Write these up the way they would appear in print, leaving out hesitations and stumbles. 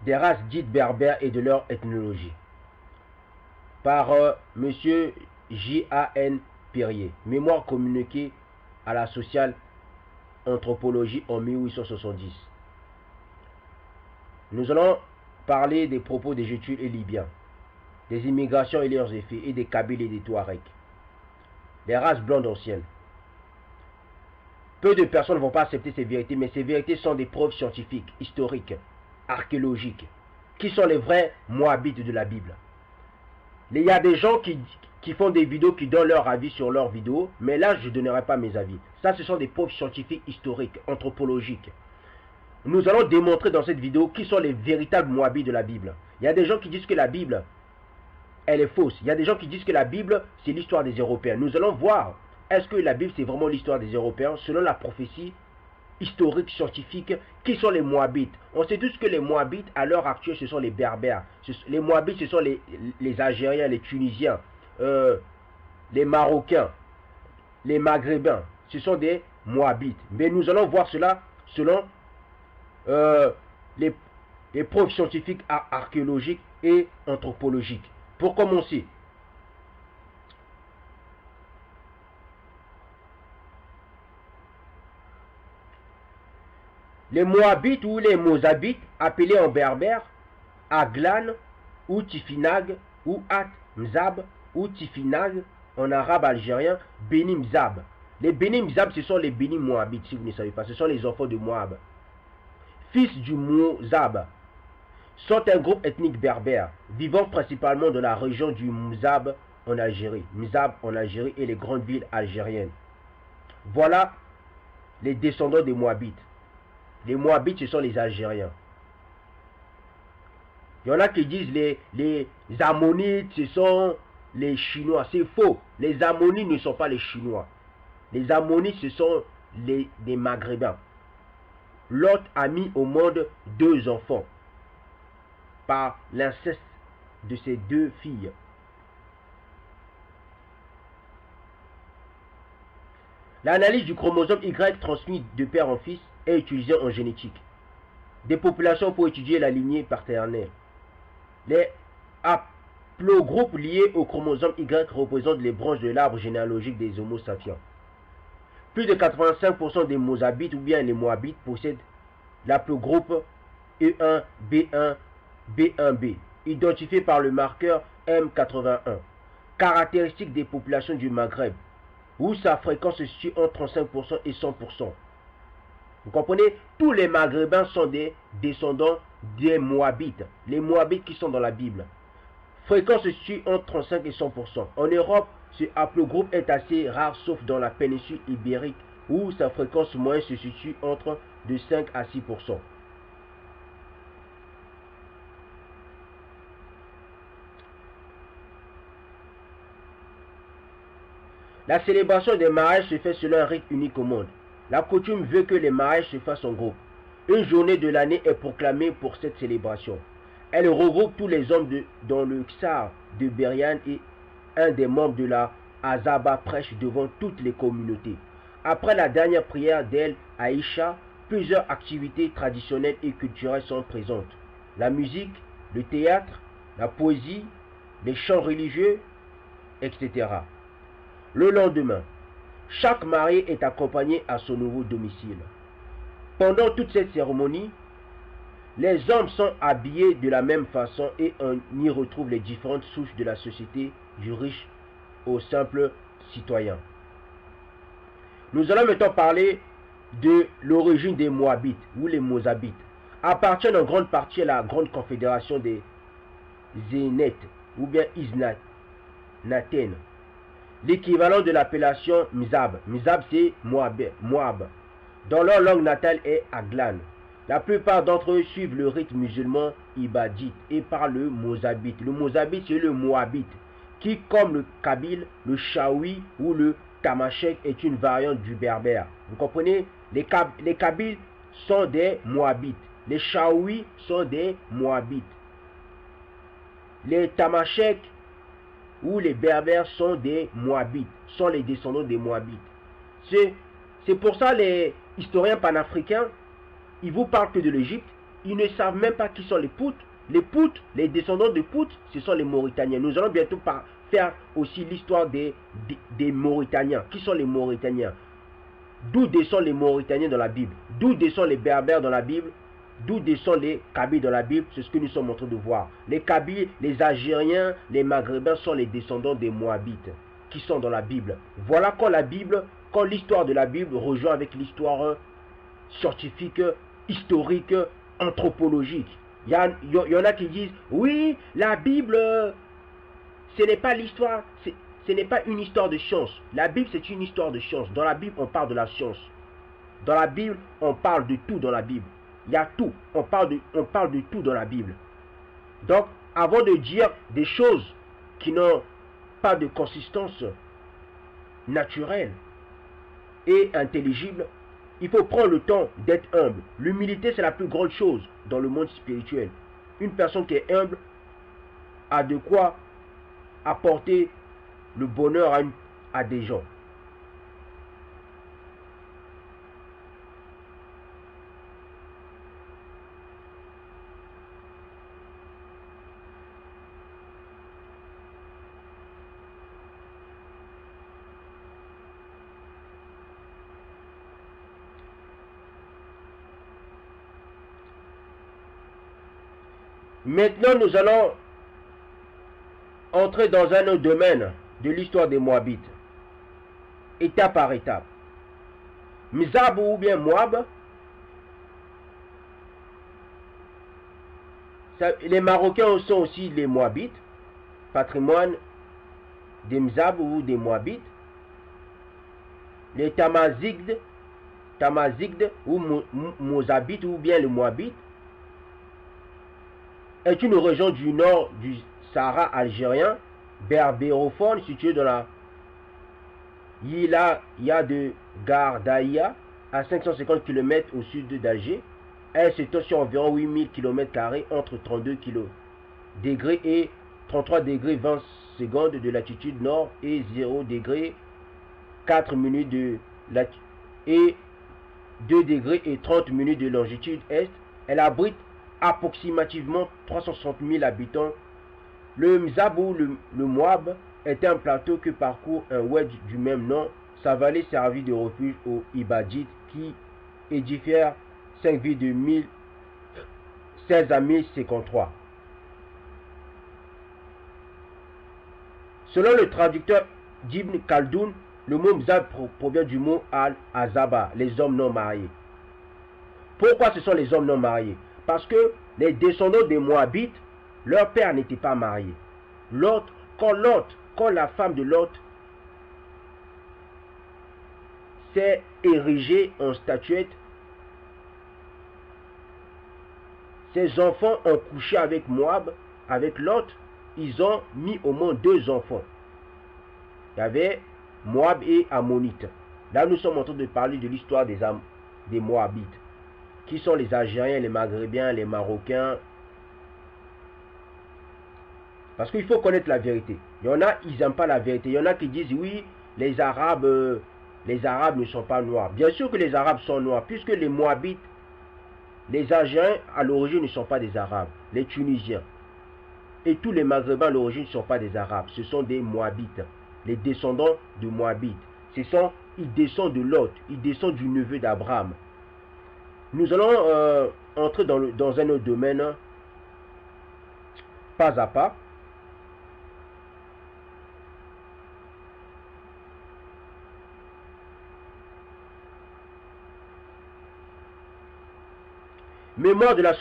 des races dites berbères et de leur ethnologie. Par M. J.A.N. Perrier, mémoire communiquée à la sociale anthropologie en 1870. Nous allons parler des propos des Gétules et Libyens, des immigrations et leurs effets, et des Kabyles et des Touaregs, les races blondes anciennes. Peu de personnes ne vont pas accepter ces vérités, mais ces vérités sont des preuves scientifiques, historiques, archéologiques, qui sont les vrais Moabites de la Bible. Il y a des gens qui font des vidéos, qui donnent leur avis sur leurs vidéos, mais là, je ne donnerai pas mes avis. Ça, ce sont des preuves scientifiques, historiques, anthropologiques. Nous allons démontrer dans cette vidéo qui sont les véritables Moabites de la Bible. Il y a des gens qui disent que la Bible, elle est fausse. Il y a des gens qui disent que la Bible, c'est l'histoire des Européens. Nous allons voir, est-ce que la Bible, c'est vraiment l'histoire des Européens, selon la prophétie historique, scientifique, qui sont les Moabites. On sait tous que les Moabites, à l'heure actuelle, ce sont les Berbères. Les Moabites, ce sont les Algériens, les Tunisiens, les Marocains, les Maghrébins. Ce sont des Moabites. Mais nous allons voir cela selon les preuves scientifiques, archéologiques et anthropologiques. Pour commencer, les Moabites ou les Mozabites, appelés en berbère Aglan ou Tifinag ou At Mzab ou Tifinag en arabe algérien, Beni Mzab. Les Beni Mzab, ce sont les Beni Moabites, si vous ne savez pas, ce sont les enfants de Moab. Fils du Mozab, sont un groupe ethnique berbère, vivant principalement dans la région du Mzab en Algérie, et les grandes villes algériennes. Voilà les descendants des Moabites. Les Moabites, ce sont les Algériens. Il y en a qui disent les Ammonites, ce sont les Chinois. C'est faux. Les Ammonites ne sont pas les Chinois. Les Ammonites, ce sont des Maghrébins. Lot a mis au monde 2 enfants par l'inceste de ses 2 filles. L'analyse du chromosome Y transmis de père en fils est utilisée en génétique des populations pour étudier la lignée paternelle. Les haplogroupes liés au chromosome Y représentent les branches de l'arbre généalogique des Homo sapiens. Plus de 85% des Mozabites ou bien les Moabites possèdent l'aplogroupe E1, B1, B1b, identifié par le marqueur M81, caractéristique des populations du Maghreb, où sa fréquence se situe entre 35% et 100%. Vous comprenez? Tous les Maghrébins sont des descendants des Moabites, les Moabites qui sont dans la Bible. Fréquence se situe entre 35 et 100%. En Europe, ce haplogroupe est assez rare, sauf dans la péninsule ibérique, où sa fréquence moyenne se situe entre de 5 à 6%. La célébration des mariages se fait selon un rite unique au monde. La coutume veut que les mariages se fassent en groupe. Une journée de l'année est proclamée pour cette célébration. Elle regroupe tous les hommes dont le Ksar de Berian et un des membres de la Azaba prêche devant toutes les communautés. Après la dernière prière d'El Aïcha, plusieurs activités traditionnelles et culturelles sont présentes. La musique, le théâtre, la poésie, les chants religieux, etc. Le lendemain, chaque marié est accompagné à son nouveau domicile. Pendant toute cette cérémonie, les hommes sont habillés de la même façon et on y retrouve les différentes souches de la société, du riche au simple citoyen. Nous allons maintenant parler de l'origine des Moabites ou les Mozabites. Appartiennent en grande partie à la grande confédération des Zénètes ou bien Isnaten, l'équivalent de l'appellation Mizab. Mizab, c'est Moab. Dans leur langue natale est Aglan. La plupart d'entre eux suivent le rite musulman ibadite et parlent le Mozabite. Le Mozabite, c'est le Moabite, qui, comme le Kabyle, le Chaoui ou le Tamashek, est une variante du berbère. Vous comprenez? Les Kabyles sont des Moabites. Les Chaoui sont des Moabites. Les Tamashek ou les Berbères sont des Moabites, sont les descendants des Moabites. C'est pour ça les historiens panafricains, ils vous parlent que de l'Égypte, ils ne savent même pas qui sont les Poutes. Les Poutes, les descendants de Poutes, ce sont les Mauritaniens. Nous allons bientôt faire aussi l'histoire des Mauritaniens. Qui sont les Mauritaniens? D'où descendent les Mauritaniens dans la Bible? D'où descendent les Berbères dans la Bible? D'où descendent les Kabyles dans la Bible? C'est ce que nous sommes en train de voir. Les Kabyles, les Algériens, les Maghrébins sont les descendants des Moabites qui sont dans la Bible. Voilà quand l'histoire de la Bible rejoint avec l'histoire scientifique, historique, anthropologique. Il y en a qui disent, oui, la Bible, ce n'est pas l'histoire, ce n'est pas une histoire de science. La Bible, c'est une histoire de science. Dans la Bible, on parle de la science. Dans la Bible, on parle de tout dans la Bible. Il y a tout. On parle de tout dans la Bible. Donc, avant de dire des choses qui n'ont pas de consistance naturelle et intelligible, il faut prendre le temps d'être humble. L'humilité, c'est la plus grande chose dans le monde spirituel. Une personne qui est humble a de quoi apporter le bonheur à des gens. Maintenant, nous allons entrer dans un autre domaine de l'histoire des Moabites, étape par étape. Mizab ou bien Moab, les Marocains sont aussi les Moabites, patrimoine des Mizab ou des Moabites. Les Tamazigdes ou Mozabites ou bien les Moabites est une région du nord du Sahara algérien, berbérophone, située dans la Yila de Gardaïa, à 550 km au sud d'Alger. Elle s'étend sur environ 8000 km² entre 32 degrés et 33 degrés 20 secondes de latitude nord et 0 degrés 4 minutes de latitude et 2 degrés et 30 minutes de longitude est. Elle abrite approximativement 360 000 habitants. Le Mzab ou le Moab est un plateau que parcourt un oued du même nom. Sa vallée servit de refuge aux Ibadites qui édifièrent 5 villes de 1016 à 1053. Selon le traducteur d'Ibn Khaldoun, le mot Mzab provient du mot Al-Azaba, les hommes non mariés. Pourquoi ce sont les hommes non mariés? Parce que les descendants des Moabites, leur père n'était pas marié. Quand la femme de Lot s'est érigée en statuette, ses enfants ont couché avec Moab, avec Lot, ils ont mis au moins 2 enfants. Il y avait Moab et Ammonites. Là, nous sommes en train de parler de l'histoire des Moabites, qui sont les Algériens, les Maghrébins, les Marocains. Parce qu'il faut connaître la vérité. Il y en a, ils n'aiment pas la vérité. Il y en a qui disent, oui, les Arabes ne sont pas noirs. Bien sûr que les Arabes sont noirs, puisque les Moabites, les Algériens, à l'origine, ne sont pas des Arabes. Les Tunisiens et tous les Maghrébins, à l'origine, ne sont pas des Arabes. Ce sont des Moabites, les descendants de Moabites. Ils descendent de Lot, ils descendent du neveu d'Abraham. Nous allons entrer dans un autre domaine, pas à pas. Mémoire de la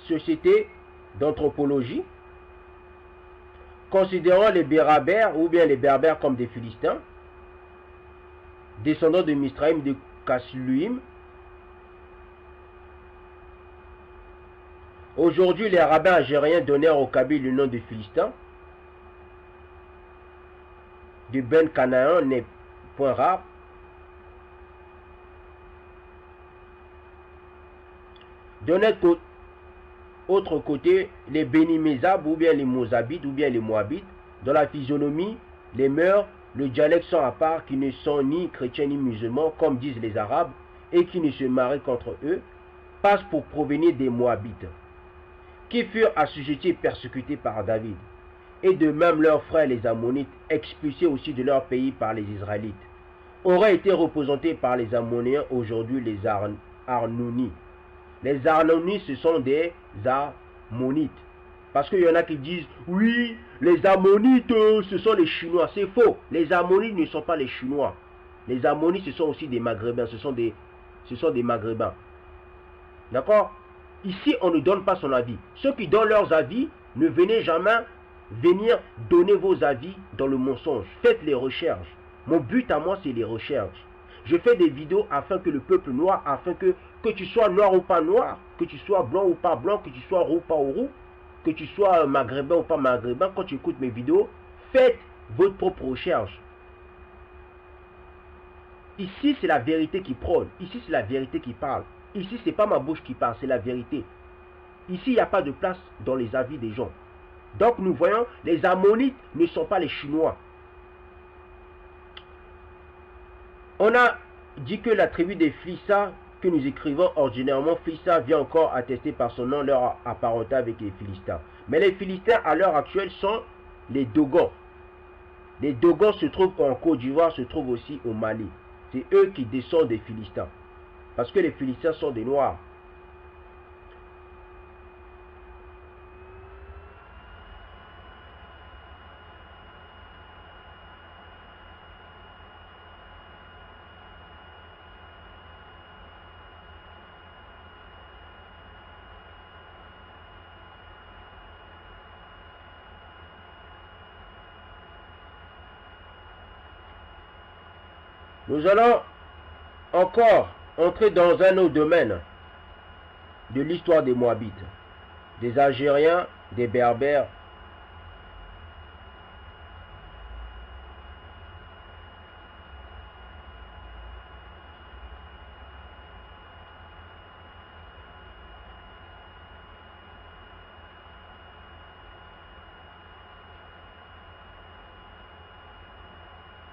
société d'anthropologie, considérant les Bérabères ou bien les Berbères comme des Philistins, descendants de Misraïm, de Kasluim. Aujourd'hui, les rabbins algériens donnèrent aux Kabyles le nom de Philistins. De Ben Canaan n'est point rare. D'un autre côté, les Béni-Mézab ou bien les Mozabites ou bien les Moabites, dans la physionomie, les mœurs, le dialecte sont à part, qui ne sont ni chrétiens ni musulmans, comme disent les Arabes, et qui ne se marient qu'entre eux. passe pour provenir des Moabites, qui furent assujettis et persécutés par David, et de même leurs frères les Ammonites, expulsés aussi de leur pays par les Israélites, auraient été représentés par les Ammoniens, aujourd'hui les Arnonites. Les Arnonites, ce sont des Ammonites. Parce qu'il y en a qui disent, oui, les Ammonites, ce sont les Chinois. C'est faux. Les Ammonites ne sont pas les Chinois. Les Ammonites, ce sont aussi des Maghrébins. Ce sont des Maghrébins. D'accord? Ici, on ne donne pas son avis. Ceux qui donnent leurs avis, ne venez jamais venir donner vos avis dans le mensonge. Faites les recherches. Mon but à moi, c'est les recherches. Je fais des vidéos afin que le peuple noir, afin que tu sois noir ou pas noir, que tu sois blanc ou pas blanc, que tu sois roux ou pas roux, que tu sois maghrébin ou pas maghrébin, quand tu écoutes mes vidéos, faites votre propre recherche. Ici, c'est la vérité qui prône. Ici, c'est la vérité qui parle. Ici, ce n'est pas ma bouche qui parle, c'est la vérité. Ici, il n'y a pas de place dans les avis des gens. Donc, nous voyons, les Ammonites ne sont pas les Chinois. On a dit que la tribu des Flissa, que nous écrivons ordinairement, Flissa vient encore attester par son nom leur apparenté avec les Philistins. Mais les Philistins, à l'heure actuelle, sont les Dogons. Les Dogons se trouvent en Côte d'Ivoire, se trouvent aussi au Mali. C'est eux qui descendent des Philistins. Parce que les Philistins sont des Noirs. Nous allons encore entrer dans un autre domaine de l'histoire des Moabites, des Algériens, des Berbères.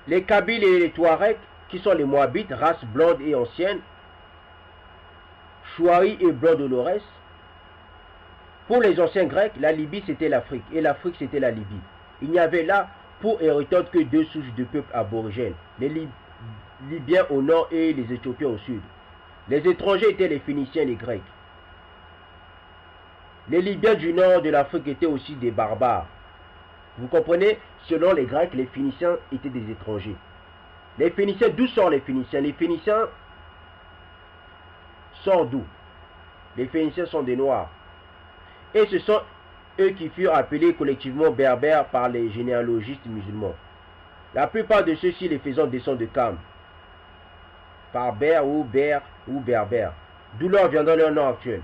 Les Kabyles et les Touaregs, qui sont les Moabites, race blonde et ancienne, Chouari et blanc Dolores. Pour les anciens Grecs, la Libye c'était l'Afrique et l'Afrique c'était la Libye. Il n'y avait là pour Hérodote que deux souches de peuples aborigènes, les Libyens au nord et les Éthiopiens au sud. Les étrangers étaient les Phéniciens et les Grecs. Les Libyens du nord de l'Afrique étaient aussi des barbares. Vous comprenez? Selon les Grecs, les Phéniciens étaient des étrangers. Les Phéniciens, d'où sortent les Phéniciens? Les Phéniciens sortent d'où? Les Phéniciens sont des Noirs. Et ce sont eux qui furent appelés collectivement berbères par les généalogistes musulmans. La plupart de ceux-ci les faisant descendre de Cam, par Ber ou Berbère, d'où leur viendra leur nom actuel.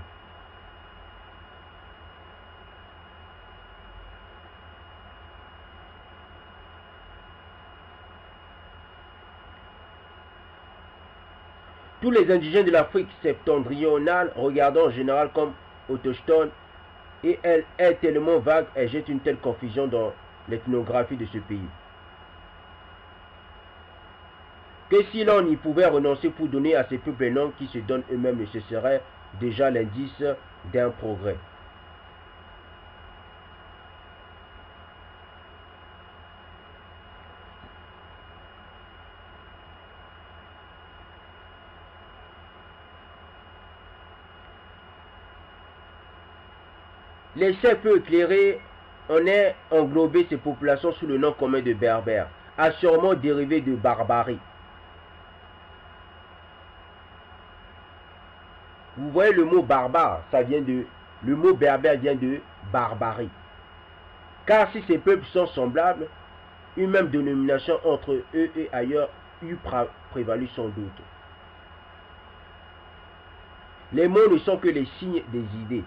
Tous les indigènes de l'Afrique septentrionale, regardant en général comme autochtones, et elle est tellement vague, elle jette une telle confusion dans l'ethnographie de ce pays, que si l'on y pouvait renoncer pour donner à ces peuples un nom qui se donnent eux-mêmes, ce serait déjà l'indice d'un progrès. Les ciels peu éclairés, on a englobé ces populations sous le nom commun de berbères, assurément dérivé de barbarie. Vous voyez le mot barbare, le mot berbère vient de barbarie. Car si ces peuples sont semblables, une même dénomination entre eux et ailleurs eût prévalu sans doute. Les mots ne sont que les signes des idées.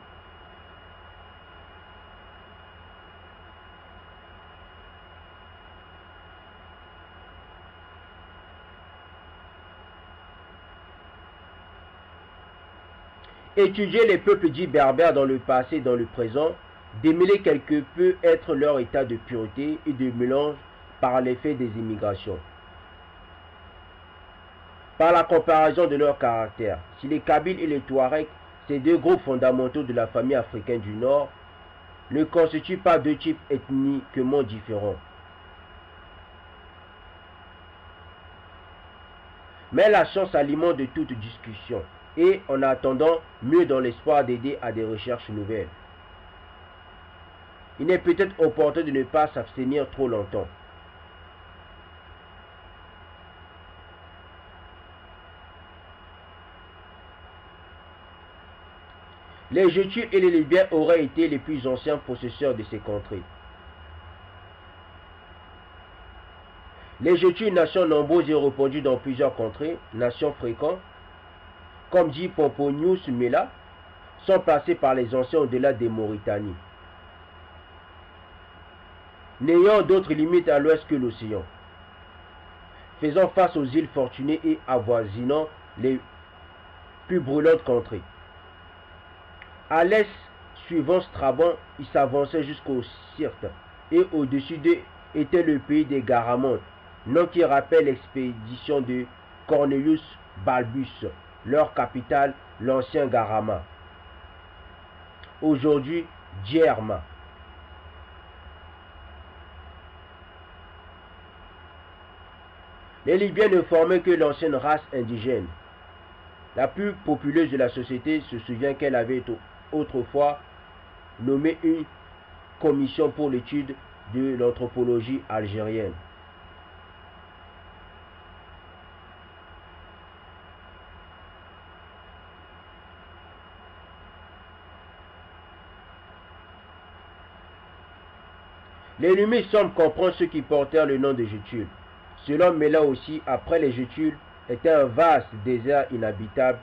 Étudier les peuples dits berbères dans le passé et dans le présent, démêler quelque peu être leur état de pureté et de mélange par l'effet des immigrations. Par la comparaison de leur caractère, si les Kabyles et les Touaregs ces deux groupes fondamentaux de la famille africaine du Nord ne constituent pas deux types ethniquement différents. Mais la science alimente de toute discussion et, en attendant, mieux dans l'espoir d'aider à des recherches nouvelles. Il est peut-être opportun de ne pas s'abstenir trop longtemps. Les Gétules et les Libyens auraient été les plus anciens possesseurs de ces contrées. Les Gétules, nations nombreuses et répandues dans plusieurs contrées, nations fréquentes, comme dit Pomponius Mela, sont passés par les anciens au-delà des Mauritanies, n'ayant d'autres limites à l'ouest que l'océan, faisant face aux îles fortunées et avoisinant les plus brûlantes contrées. À l'est, suivant Strabon, il s'avançait jusqu'au Sirte, et au-dessus d'eux était le pays des Garamantes, nom qui rappelle l'expédition de Cornelius Balbus, leur capitale, l'ancien Garama, aujourd'hui Djerma. Les Libyens ne formaient que l'ancienne race indigène. La plus populeuse de la société se souvient qu'elle avait autrefois nommé une commission pour l'étude de l'anthropologie algérienne. Les Numides semblent comprendre ceux qui portèrent le nom de Gétules. Selon Mela aussi, après les Gétules, était un vaste désert inhabitable,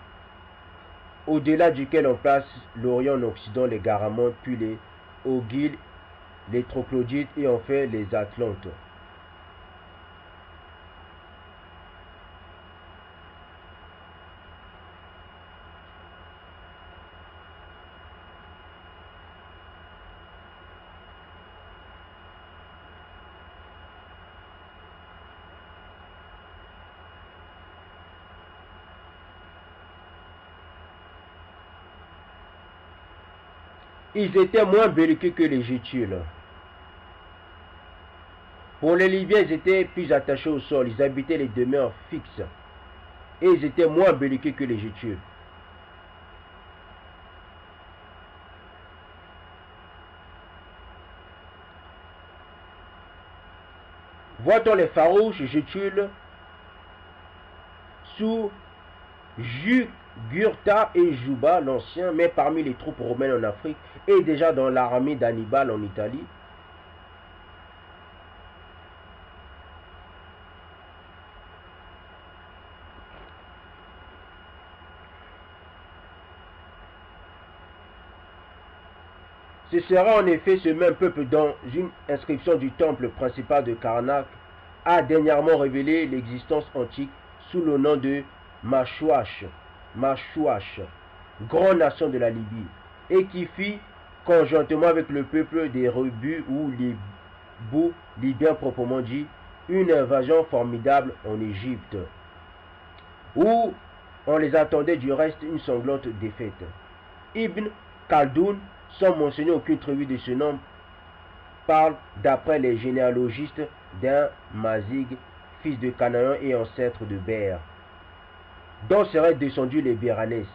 au-delà duquel on place l'Orient en Occident, les Garamantes, puis les Oghils, les Troglodytes et enfin les Atlantes. Ils étaient moins belliqueux que les Gétules. Pour les Libyens, ils étaient plus attachés au sol, ils habitaient les demeures fixes, et ils étaient moins belliqueux que les Gétules. Voit-on les farouches Gétules sous Jugurtha et Juba l'Ancien, mais parmi les troupes romaines en Afrique et déjà dans l'armée d'Hannibal en Italie. Ce sera en effet ce même peuple dont une inscription du temple principal de Karnak a dernièrement révélé l'existence antique sous le nom de Mashouach, grande nation de la Libye, et qui fit, conjointement avec le peuple des Rébus ou les Bous libyens proprement dit, une invasion formidable en Égypte, où on les attendait du reste une sanglante défaite. Ibn Khaldoun, sans mentionner aucune tribu de ce nom, parle, d'après les généalogistes, d'un Mazig, fils de Canaan et ancêtre de Ber, dont seraient descendus les Béranès,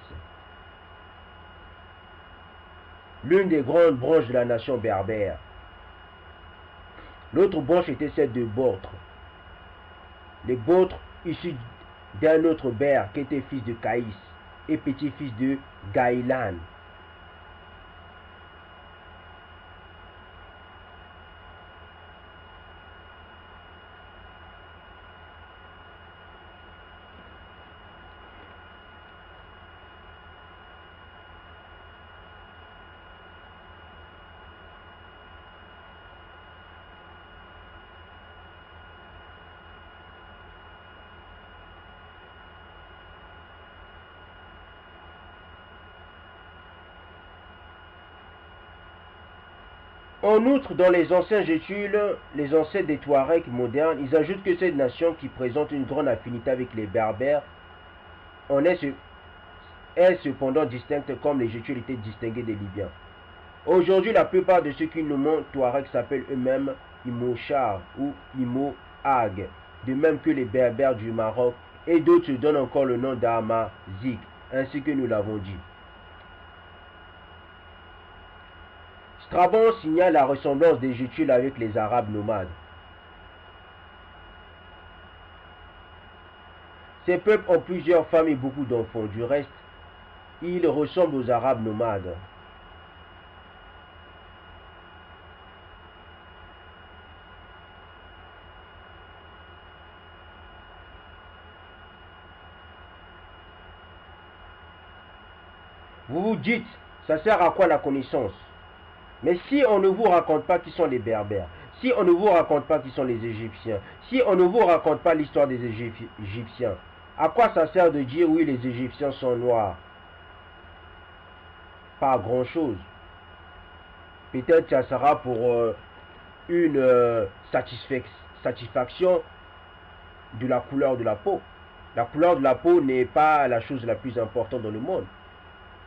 l'une des grandes branches de la nation berbère. L'autre branche était celle de Bautre. Les Bautres, issus d'un autre Ber qui était fils de Caïs et petit-fils de Gaïlan. En outre, dans les anciens Gétules, les ancêtres des Touaregs modernes, ils ajoutent que cette nation qui présente une grande affinité avec les Berbères en est est cependant distincte comme les Éthiopiens étaient distingués des Libyens. Aujourd'hui, la plupart de ceux qui nous montrent Touareg s'appellent eux-mêmes Imochar ou Imo-Ag, de même que les Berbères du Maroc, et d'autres se donnent encore le nom d'Amazik, ainsi que nous l'avons dit. Strabon signale la ressemblance des Gétules avec les Arabes nomades. Ces peuples ont plusieurs femmes et beaucoup d'enfants. Du reste, ils ressemblent aux Arabes nomades. Vous vous dites, ça sert à quoi la connaissance? Mais si on ne vous raconte pas qui sont les Berbères, si on ne vous raconte pas qui sont les Égyptiens, si on ne vous raconte pas l'histoire des Égyptiens, à quoi ça sert de dire oui les Égyptiens sont noirs? Pas grand chose. Peut-être ça sera pour une satisfaction de la couleur de la peau. La couleur de la peau n'est pas la chose la plus importante dans le monde.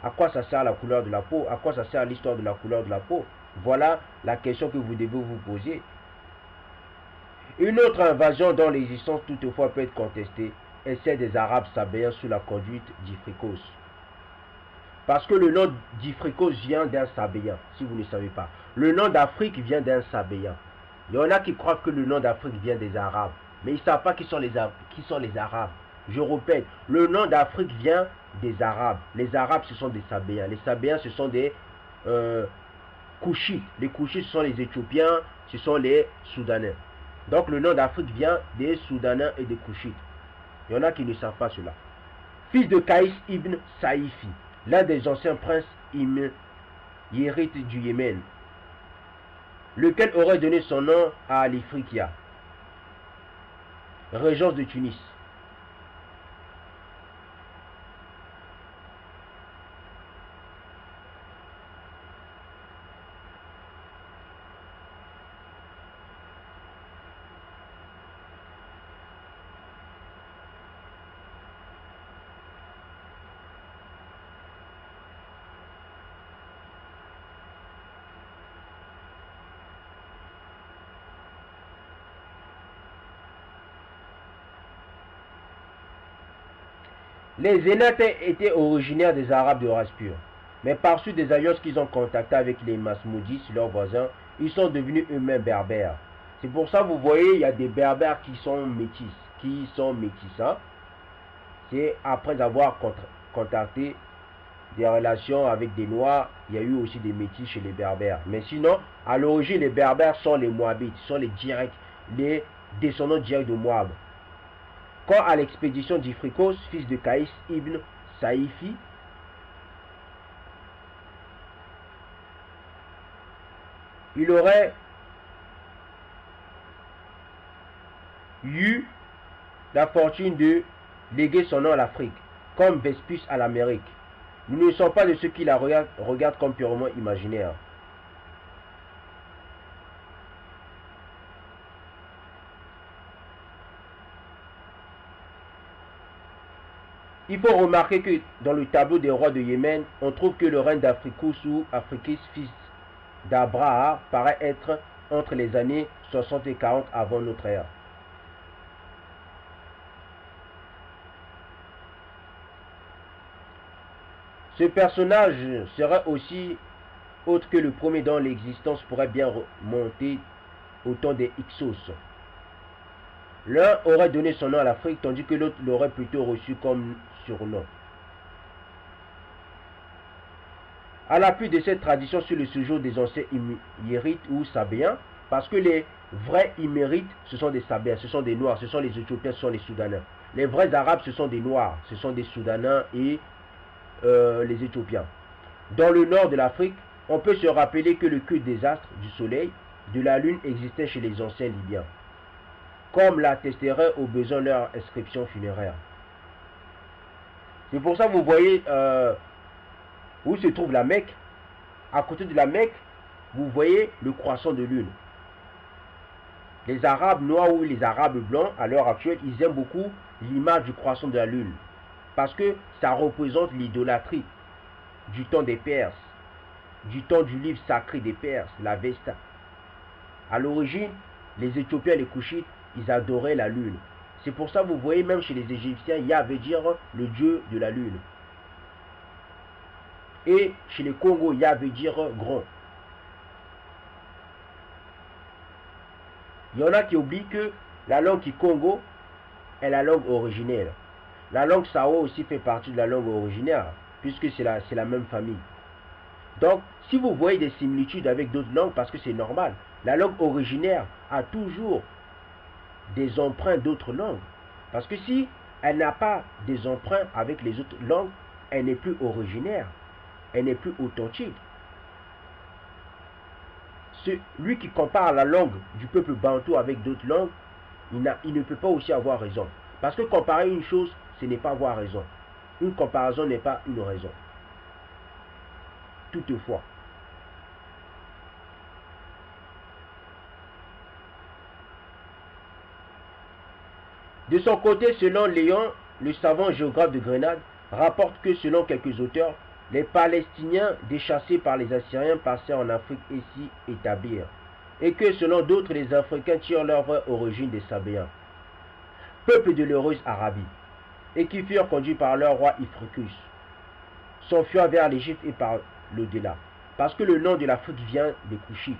À quoi ça sert la couleur de la peau? À quoi ça sert l'histoire de la couleur de la peau? Voilà la question que vous devez vous poser. Une autre invasion dont l'existence toutefois peut être contestée est celle des Arabes sabéens sous la conduite d'Ifrikos. Parce que le nom d'Ifrikos vient d'un Sabéen, si vous ne savez pas. Le nom d'Afrique vient d'un Sabéen. Il y en a qui croient que le nom d'Afrique vient des Arabes, mais ils ne savent pas qui sont les Arabes. Je répète, le nom d'Afrique vient des Arabes. Les Arabes, ce sont des Sabéens. Les Sabéens, ce sont des Kouchites. Les Kouchites, ce sont les Éthiopiens, ce sont les Soudanais. Donc le nom d'Afrique vient des Soudanais et des Kouchites. Il y en a qui ne savent pas cela. Fils de Kaïs ibn Saïfi, l'un des anciens princes hiérites du Yémen, lequel aurait donné son nom à l'Ifriqiya, régence de Tunis. Les Zénates étaient originaires des Arabes de race pure, mais par suite des alliances qu'ils ont contactées avec les Masmoudis, leurs voisins, ils sont devenus eux-mêmes berbères. C'est pour ça que vous voyez, il y a des berbères qui sont métis, hein? C'est après avoir contacté des relations avec des Noirs, il y a eu aussi des métis chez les berbères. Mais sinon, à l'origine, les berbères sont les Moabites, sont les descendants directs de Moab. Quant à l'expédition d'Ifrikos, fils de Kaïs ibn Saïfi, il aurait eu la fortune de léguer son nom à l'Afrique, comme Vespus à l'Amérique. Nous ne sommes pas de ceux qui la regardent comme purement imaginaire. Il faut remarquer que dans le tableau des rois de Yémen, on trouve que le règne d'Africus ou Afrikis, fils d'Abraha, paraît être entre les années 60 et 40 avant notre ère. Ce personnage serait aussi autre que le premier dont l'existence pourrait bien remonter au temps des Hyksos. L'un aurait donné son nom à l'Afrique, tandis que l'autre l'aurait plutôt reçu comme surnom. À l'appui de cette tradition sur le séjour des anciens Hiérites ou Sabéens, parce que les vrais Himérites, ce sont des Sabéens, ce sont des Noirs, ce sont les Éthiopiens, ce sont les Soudanais. Les vrais Arabes, ce sont des Noirs, ce sont des Soudanais et les Éthiopiens. Dans le nord de l'Afrique, on peut se rappeler que le culte des astres, du soleil, de la lune existait chez les anciens Libyens, comme l'attesterait au besoin leur inscription funéraire. C'est pour ça que vous voyez où se trouve la Mecque. À côté de la Mecque, vous voyez le croissant de lune. Les Arabes noirs ou les Arabes blancs, à l'heure actuelle, ils aiment beaucoup l'image du croissant de la lune. parce que ça représente l'idolâtrie du temps des Perses, du temps du livre sacré des Perses, l'Avesta. À l'origine, les Éthiopiens et les Couchites, ils adoraient la lune. C'est pour ça que vous voyez même chez les Égyptiens, Yah veut dire le dieu de la lune. Et chez les Congos, Yah veut dire grand. Il y en a qui oublient que la langue Kikongo est la langue originelle. La langue Sao aussi fait partie de la langue originaire, puisque c'est la même famille. Donc, si vous voyez des similitudes avec d'autres langues, parce que c'est normal, la langue originaire a toujours des emprunts d'autres langues. Parce que si elle n'a pas des emprunts avec les autres langues, elle n'est plus originaire, elle n'est plus authentique. Lui qui compare la langue du peuple bantou avec d'autres langues, il ne peut pas aussi avoir raison. Parce que comparer une chose, ce n'est pas avoir raison. Une comparaison n'est pas une raison. Toutefois, de son côté, selon Léon, le savant géographe de Grenade, rapporte que selon quelques auteurs, les Palestiniens déchassés par les Assyriens passèrent en Afrique et s'y établirent, et que selon d'autres, les Africains tirent leur vraie origine des Sabéens, peuple de l'heureuse Arabie, et qui furent conduits par leur roi Ifricus, s'enfuant vers l'Égypte et par l'au-delà. Parce que le nom de l'Afrique vient des Couchites,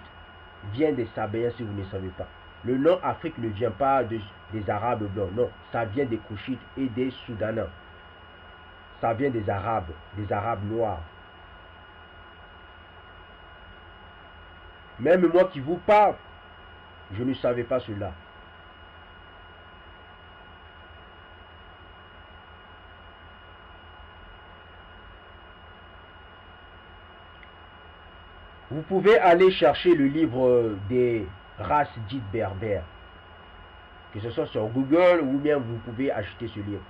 vient des Sabéens si vous ne savez pas. Le nom Afrique ne vient pas des Arabes blancs, non, ça vient des Couchites et des Soudanais. Ça vient des Arabes noirs. Même moi qui vous parle, je ne savais pas cela. Vous pouvez aller chercher le livre des races dites berbères, que ce soit sur Google ou bien vous pouvez acheter ce livre.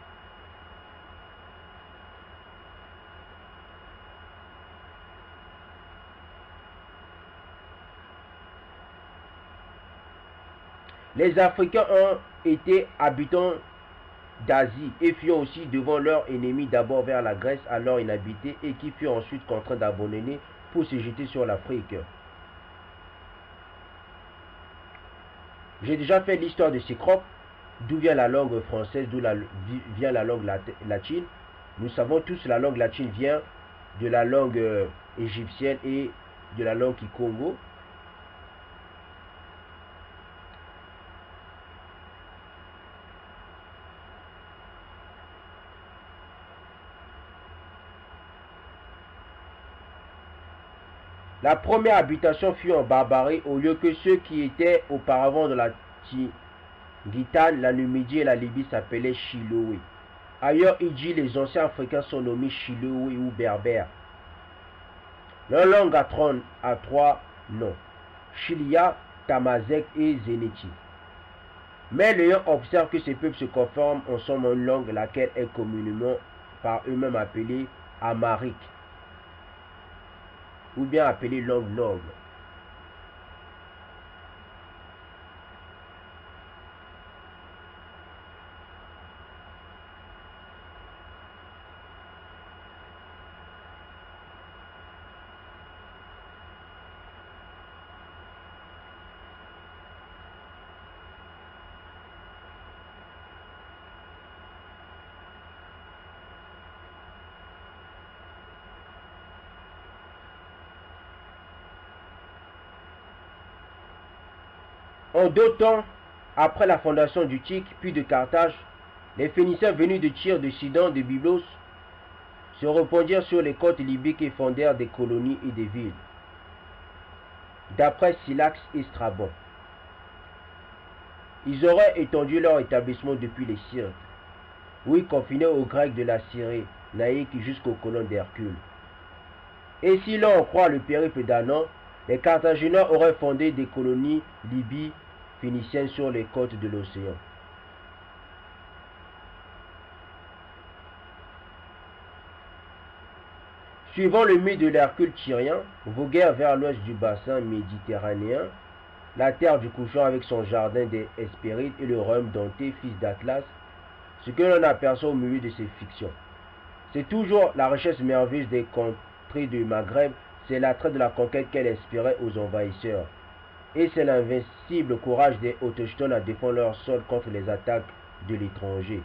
Les Africains ont été habitants d'Asie et furent aussi devant leurs ennemis d'abord vers la Grèce alors inhabitée et qui furent ensuite contraints d'abandonner pour se jeter sur l'Afrique. J'ai déjà fait l'histoire de Cécrope, d'où vient la langue française, d'où vient la langue latine. Nous savons tous que la langue latine vient de la langue égyptienne et de la langue Kikongo. La première habitation fut en Barbarie, au lieu que ceux qui étaient auparavant de la Tingitane, la Numidie et la Libye s'appelaient Chiloé. Ailleurs, il dit les anciens Africains sont nommés Chiloé ou Berbères. Leur langue a trois noms, Chilia, Tamazek et Zénéti. Mais Léon observe que ces peuples se conforment ensemble en une langue laquelle est communément par eux-mêmes appelée Amharique, ou bien appelée langue noble. En 2 temps, après la fondation du Tic, puis de Carthage, les Phéniciens venus de Tyr, de Sidon, de Byblos, se répandirent sur les côtes libyques et fondèrent des colonies et des villes. D'après Silax et Strabon, ils auraient étendu leur établissement depuis les Syrtes, où ils confinaient aux Grecs de la Syrie, naïque jusqu'aux colonnes d'Hercule. Et si l'on en croit le périple d'Anan, les Carthaginois auraient fondé des colonies libyes phéniciennes sur les côtes de l'océan. Suivant le mythe de l'Hercule tyrien, voguèrent vers l'ouest du bassin méditerranéen, la terre du couchant avec son jardin des Hespérides et le royaume d'Anté, fils d'Atlas, ce que l'on aperçoit au milieu de ces fictions. C'est toujours la richesse merveilleuse des contrées du Maghreb, c'est l'attrait de la conquête qu'elle inspirait aux envahisseurs. Et c'est l'invincible courage des autochtones à défendre leur sol contre les attaques de l'étranger.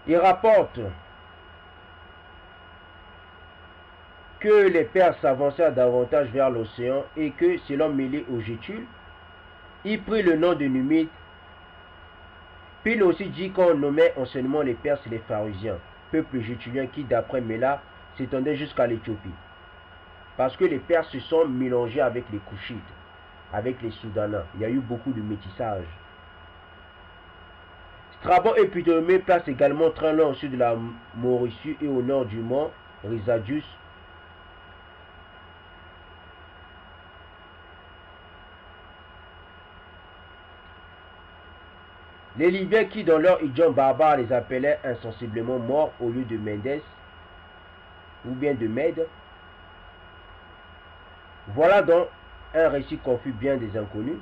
Il rapporte que les Perses s'avancèrent davantage vers l'océan et que, selon mêlé aux Gétules, il prit le nom de Numide. Pile aussi dit qu'on nommait anciennement les Perses les Pharusiens, peuple gétulien qui, d'après Méla, s'étendait jusqu'à l'Éthiopie. Parce que les Perses se sont mélangés avec les Couchites, avec les Soudanais. Il y a eu beaucoup de métissage. Strabon et Ptolémée placent également très loin au sud de la Mauricie et au nord du mont Rhizadius. Les Libyens qui, dans leur idiome barbare, les appelaient insensiblement morts au lieu de Mendes ou bien de Mède. Voilà donc un récit confus bien des inconnus.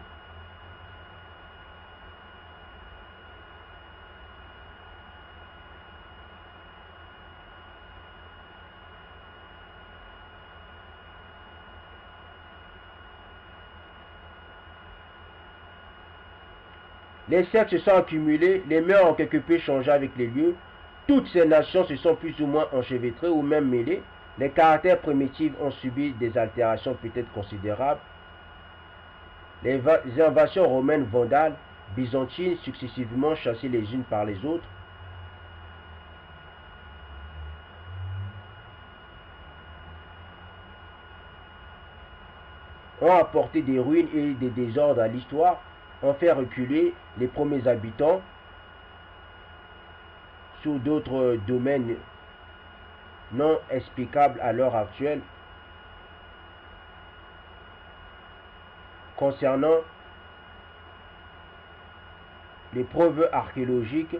Les cercles se sont accumulés, les mœurs ont quelque peu changé avec les lieux, toutes ces nations se sont plus ou moins enchevêtrées ou même mêlées, les caractères primitifs ont subi des altérations peut-être considérables, les invasions romaines vandales, byzantines successivement chassées les unes par les autres, ont apporté des ruines et des désordres à l'histoire, ont fait reculer les premiers habitants sur d'autres domaines non explicables à l'heure actuelle. Concernant les preuves archéologiques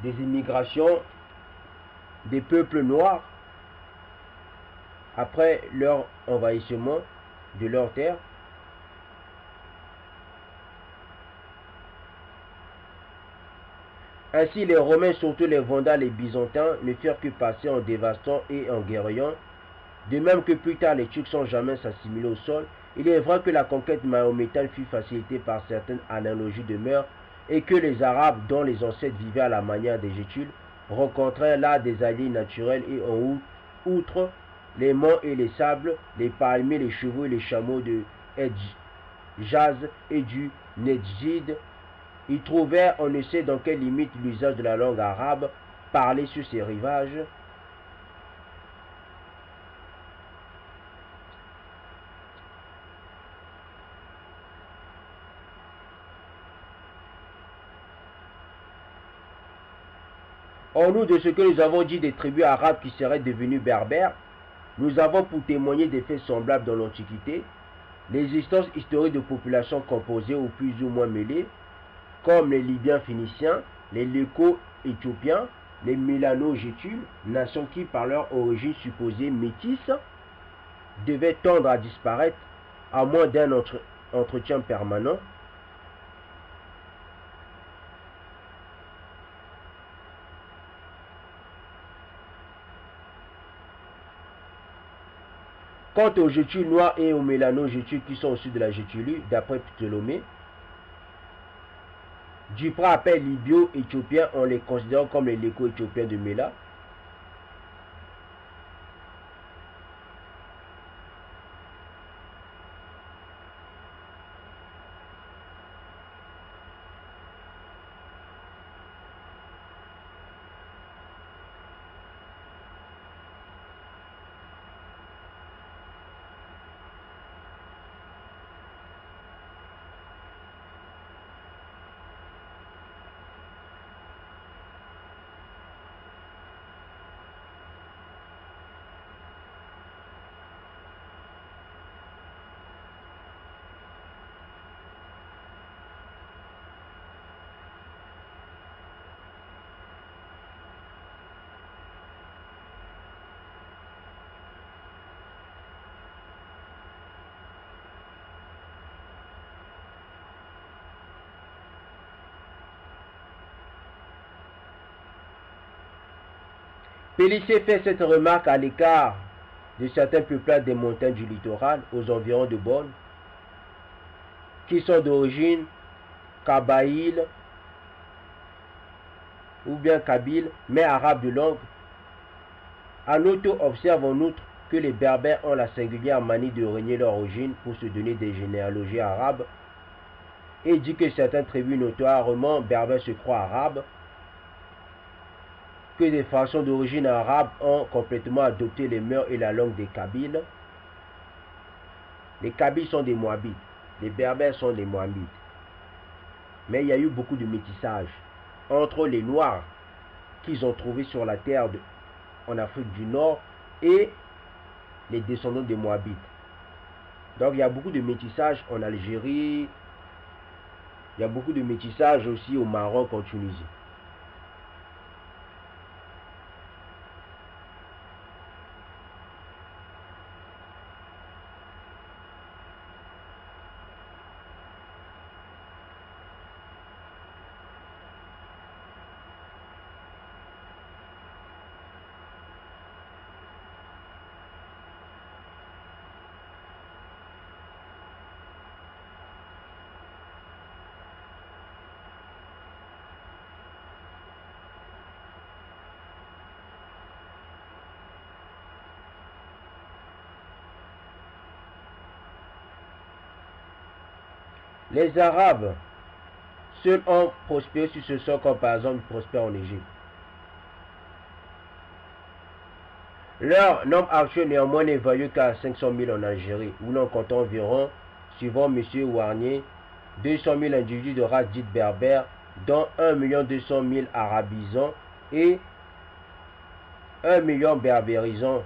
des immigrations des peuples noirs après leur envahissement de leurs terres. Ainsi, les Romains, surtout les Vandales et Byzantins, ne firent que passer en dévastant et en guerriant. De même que plus tard les Turcs sans jamais s'assimiler au sol, il est vrai que la conquête mahométane fut facilitée par certaines analogies de mœurs et que les Arabes, dont les ancêtres vivaient à la manière des Gétules, rencontrèrent là des alliés naturels et en outre les monts et les sables, les palmiers, les chevaux et les chameaux de Hedjaz et du Nejdid. Ils trouvèrent, on ne sait dans quelle limite, l'usage de la langue arabe parlée sur ces rivages. En outre de ce que nous avons dit des tribus arabes qui seraient devenues berbères, nous avons pour témoigner des faits semblables dans l'Antiquité, l'existence historique de populations composées ou plus ou moins mêlées, comme les Libyens phéniciens, les Léco-éthiopiens, les Mélano-Gétules, nations qui, par leur origine supposée métisse, devaient tendre à disparaître à moins d'un entretien permanent. Quant aux Gétules noirs et aux Mélano-Gétules qui sont au sud de la Gétulie, d'après Ptolémée, Duprat appelle Libyo-Éthiopiens en les considérant comme les Léco-Éthiopiens de Méla. Pélissé fait cette remarque à l'écart de certains peuplades des montagnes du littoral aux environs de Bonn, qui sont d'origine kabaïle ou bien kabyle, mais arabes de langue. Anoto observe en outre que les Berbères ont la singulière manie de renier leur origine pour se donner des généalogies arabes et dit que certaines tribus notoirement berbères se croient arabes, que des fractions d'origine arabe ont complètement adopté les mœurs et la langue des Kabyles. Les Kabyles sont des Moabites, les Berbères sont des Moabites. Mais il y a eu beaucoup de métissage entre les Noirs qu'ils ont trouvés sur la terre en Afrique du Nord et les descendants des Moabites. Donc il y a beaucoup de métissage en Algérie, il y a beaucoup de métissage aussi au Maroc, en Tunisie. Les Arabes seuls ont prospéré sur ce sol, comme par exemple prospèrent en Égypte. Leur nombre actuel néanmoins n'est évalué qu'à 500 000 en Algérie, où l'on compte environ, suivant M. Warnier, 200 000 individus de race dite berbère, dont 1 200 000 arabisants et 1 million berbérisants.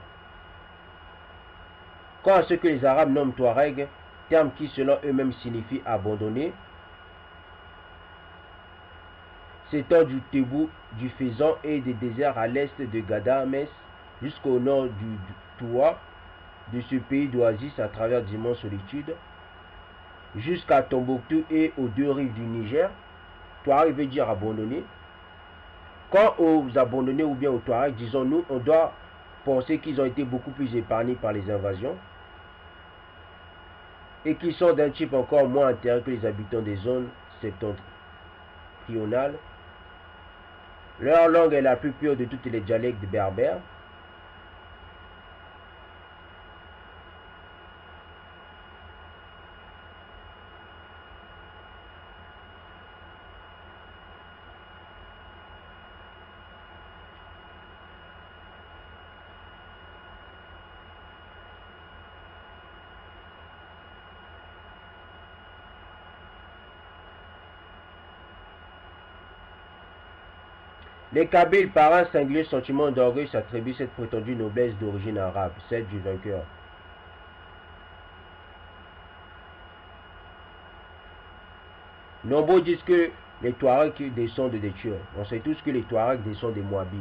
Quant à ce que les Arabes nomment Touareg, terme qui selon eux-mêmes signifie abandonné, s'étend du Tébou, du Faisan et des déserts à l'est de Ghadames jusqu'au nord du Toua, de ce pays d'oasis à travers d'immenses solitudes, jusqu'à Tombouctou et aux deux rives du Niger. Touareg veut dire abandonné. Quant aux abandonnés ou bien aux Touaregs, disons-nous, on doit penser qu'ils ont été beaucoup plus épargnés par les invasions et qu'ils sont d'un type encore moins intérieur que les habitants des zones septentrionales. Leur langue est la plus pure de toutes les dialectes berbères. Les Kabyles, par un singulier sentiment d'orgueil, s'attribuent cette prétendue noblesse d'origine arabe, celle du vainqueur. Nombreux disent que les Touaregs descendent des Turcs. On sait tous que les Touaregs descendent des Moabites.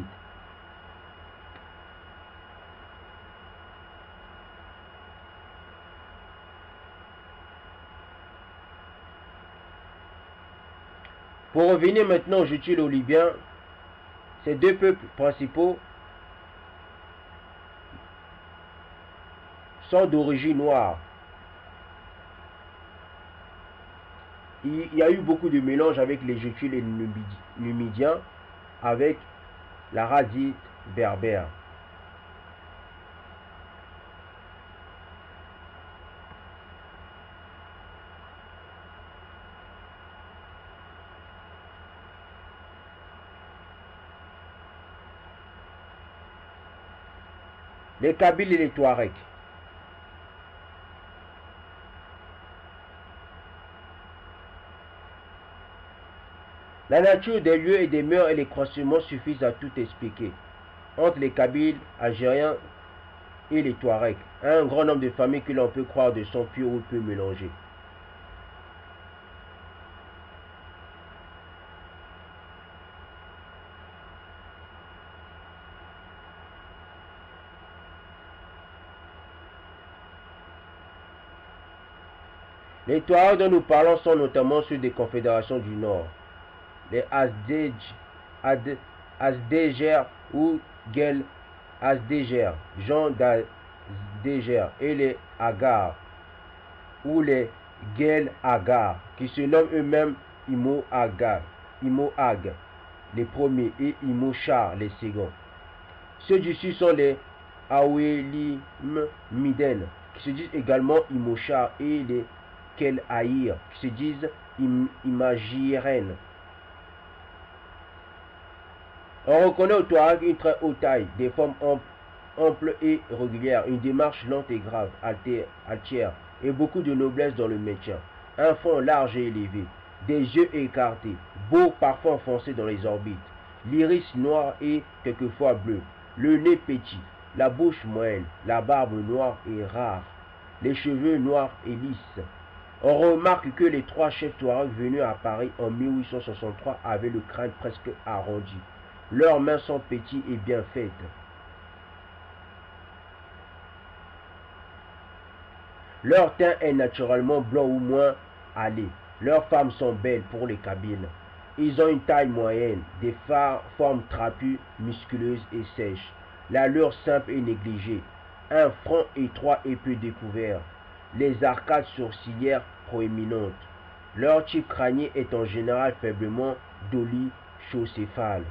Pour revenir maintenant aux Jutules aux Libyens, ces deux peuples principaux sont d'origine noire. Il y a eu beaucoup de mélanges avec les Jutules et les Numidiens, avec la race dite berbère. Les Kabyles et les Touaregs. La nature des lieux et des mœurs et les croisements suffisent à tout expliquer. Entre les Kabyles, Algériens et les Touaregs, un grand nombre de familles que l'on peut croire de sang pur ou peu mélangés. Les Touaregs dont nous parlons sont notamment ceux des confédérations du Nord, les Asdéger ou Guel Asdéger, Jean d'Asdéger, et les Hagar, ou les Guel-Hagar, qui se nomment eux-mêmes Imo-Hag, les premiers, et Imo-Char, les seconds. Ceux-ci sont les Awelim Miden, qui se disent également Imo-Char, et les Kel-Haïr, qui se disent Imagiren. On reconnaît au Touareg une très haute taille, des formes amples et régulières, une démarche lente et grave, altière, et beaucoup de noblesse dans le maintien. Un front large et élevé, des yeux écartés, beaux parfois enfoncés dans les orbites, l'iris noir et quelquefois bleu, le nez petit, la bouche moyenne, la barbe noire et rare, les cheveux noirs et lisses. On remarque que les 3 chefs Touaregs venus à Paris en 1863 avaient le crâne presque arrondi. Leurs mains sont petites et bien faites. Leur teint est naturellement blanc ou moins hâlé. Leurs femmes sont belles pour les Kabyles. Ils ont une taille moyenne, des formes trapues, musculeuses et sèches. L'allure simple et négligée. Un front étroit et peu découvert. Les arcades sourcilières proéminentes. Leur type crânien est en général faiblement dolichocéphale.